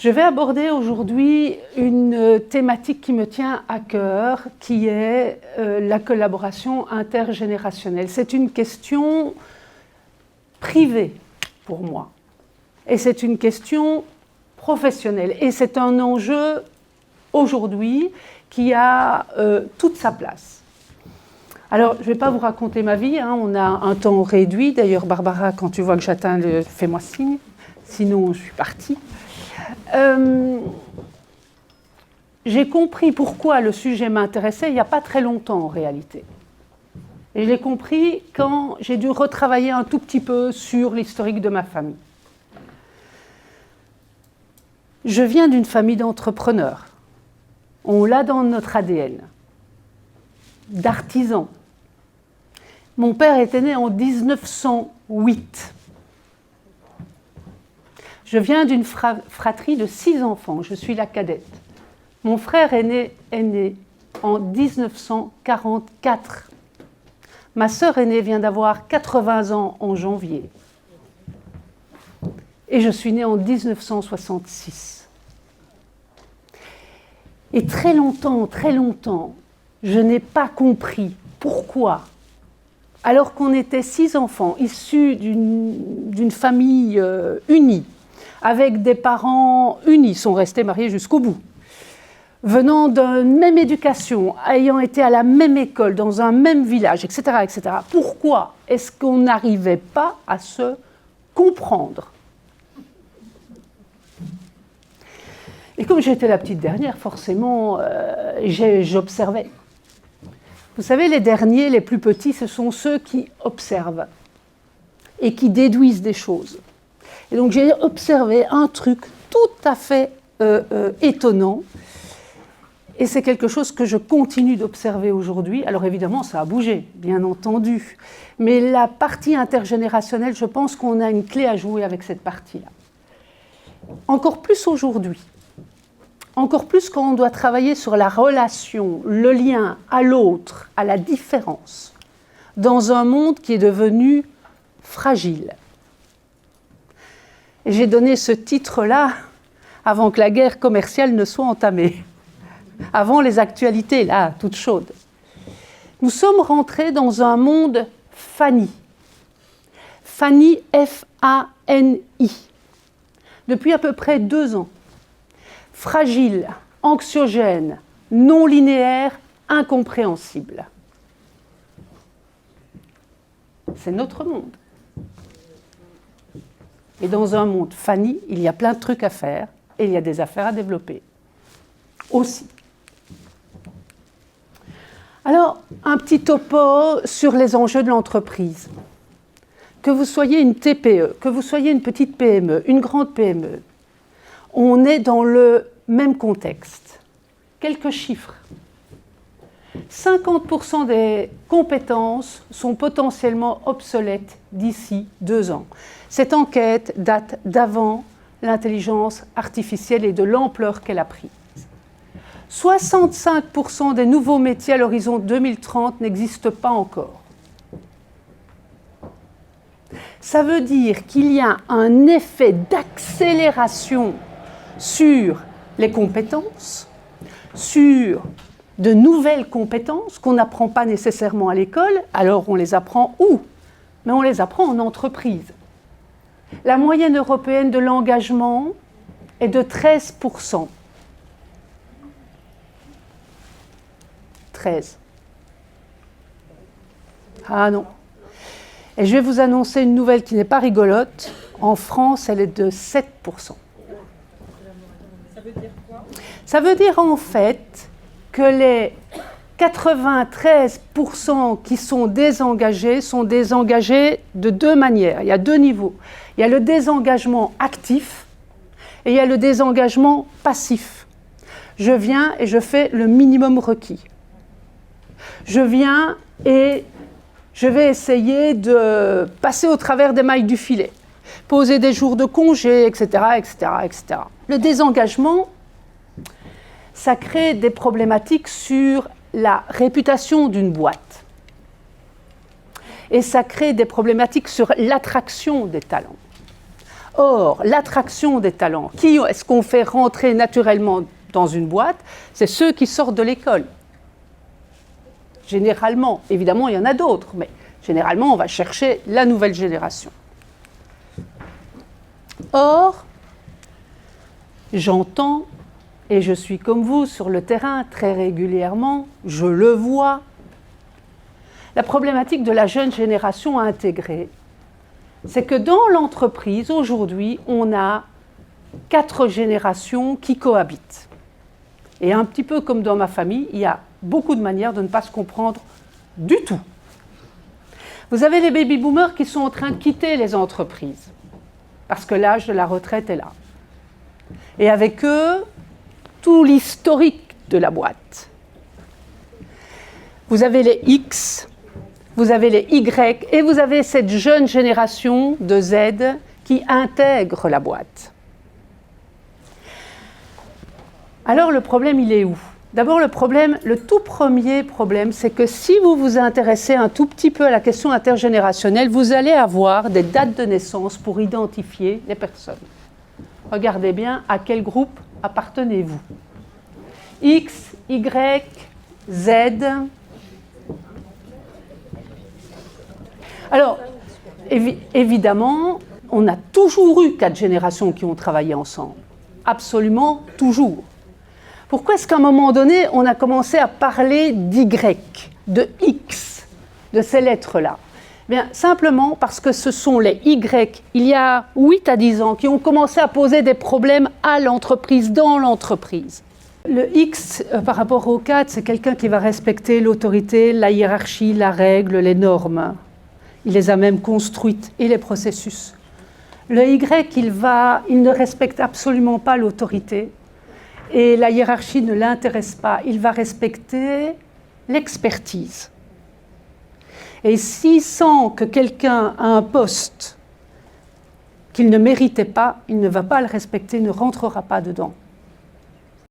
Je vais aborder aujourd'hui une thématique qui me tient à cœur, qui est la collaboration intergénérationnelle. C'est une question privée pour moi, et c'est une question professionnelle, et c'est un enjeu aujourd'hui qui a toute sa place. Alors, je ne vais pas vous raconter ma vie, on a un temps réduit. D'ailleurs, Barbara, quand tu vois que j'atteins, fais-moi signe, sinon je suis partie. J'ai compris pourquoi le sujet m'intéressait il n'y a pas très longtemps en réalité. Et je l'ai compris quand j'ai dû retravailler un tout petit peu sur l'historique de ma famille. Je viens d'une famille d'entrepreneurs. On l'a dans notre ADN. D'artisans. Mon père était né en 1908. Je viens d'une fratrie de 6 enfants, je suis la cadette. Mon frère aîné est né en 1944. Ma sœur aînée vient d'avoir 80 ans en janvier. Et je suis née en 1966. Et très longtemps, je n'ai pas compris pourquoi, alors qu'on était 6 enfants issus d'une famille unie, avec des parents unis, sont restés mariés jusqu'au bout, venant d'une même éducation, ayant été à la même école, dans un même village, etc., etc. Pourquoi est-ce qu'on n'arrivait pas à se comprendre ? Et comme j'étais la petite dernière, forcément, j'observais. Vous savez, les derniers, les plus petits, ce sont ceux qui observent et qui déduisent des choses. Et donc j'ai observé un truc tout à fait étonnant, et c'est quelque chose que je continue d'observer aujourd'hui. Alors évidemment, ça a bougé, bien entendu, mais la partie intergénérationnelle, je pense qu'on a une clé à jouer avec cette partie-là. Encore plus aujourd'hui, encore plus quand on doit travailler sur la relation, le lien à l'autre, à la différence, dans un monde qui est devenu fragile. Et j'ai donné ce titre-là avant que la guerre commerciale ne soit entamée, avant les actualités, là, toutes chaudes. Nous sommes rentrés dans un monde Fanny. Fanny, F-A-N-I. Depuis à peu près 2 ans. Fragile, anxiogène, non linéaire, incompréhensible. C'est notre monde. Et dans un monde Fanny, il y a plein de trucs à faire et il y a des affaires à développer aussi. Alors, un petit topo sur les enjeux de l'entreprise. Que vous soyez une TPE, que vous soyez une petite PME, une grande PME, on est dans le même contexte. Quelques chiffres. 50% des compétences sont potentiellement obsolètes d'ici 2 ans. Cette enquête date d'avant l'intelligence artificielle et de l'ampleur qu'elle a prise. 65% des nouveaux métiers à l'horizon 2030 n'existent pas encore. Ça veut dire qu'il y a un effet d'accélération sur les compétences, sur de nouvelles compétences qu'on n'apprend pas nécessairement à l'école. Alors on les apprend où ? Mais on les apprend en entreprise. La moyenne européenne de l'engagement est de 13%. 13. Ah non. Et je vais vous annoncer une nouvelle qui n'est pas rigolote. En France, elle est de 7%. Ça veut dire quoi ? Ça veut dire en fait que les 93% qui sont désengagés de 2 manières. Il y a 2 niveaux. Il y a le désengagement actif et il y a le désengagement passif. Je viens et je fais le minimum requis. Je viens et je vais essayer de passer au travers des mailles du filet, poser des jours de congé, etc., etc., etc. Le désengagement, ça crée des problématiques sur la réputation d'une boîte. Et ça crée des problématiques sur l'attraction des talents. Or, l'attraction des talents, qui est-ce qu'on fait rentrer naturellement dans une boîte? C'est ceux qui sortent de l'école. Généralement, évidemment, il y en a d'autres, mais généralement, on va chercher la nouvelle génération. Or, j'entends, et je suis comme vous sur le terrain très régulièrement, je le vois, la problématique de la jeune génération à intégrer, c'est que dans l'entreprise, aujourd'hui, on a 4 générations qui cohabitent. Et un petit peu comme dans ma famille, il y a beaucoup de manières de ne pas se comprendre du tout. Vous avez les baby-boomers qui sont en train de quitter les entreprises, parce que l'âge de la retraite est là. Et avec eux, tout l'historique de la boîte. Vous avez les X, vous avez les Y, et vous avez cette jeune génération de Z qui intègre la boîte. Alors le problème, il est où? D'abord, le tout premier problème, c'est que si vous vous intéressez un tout petit peu à la question intergénérationnelle, vous allez avoir des dates de naissance pour identifier les personnes. Regardez bien à quel groupe appartenez-vous. X, Y, Z. Alors, évidemment, on a toujours eu 4 générations qui ont travaillé ensemble. Absolument toujours. Pourquoi est-ce qu'à un moment donné, on a commencé à parler d'Y, de X, de ces lettres-là? Bien, simplement parce que ce sont les Y, il y a 8 à 10 ans, qui ont commencé à poser des problèmes à l'entreprise, dans l'entreprise. Le X, par rapport au 4, c'est quelqu'un qui va respecter l'autorité, la hiérarchie, la règle, les normes. Il les a même construites et les processus. Le Y, il ne respecte absolument pas l'autorité et la hiérarchie ne l'intéresse pas. Il va respecter l'expertise. Et s'il sent que quelqu'un a un poste qu'il ne méritait pas, il ne va pas le respecter, ne rentrera pas dedans.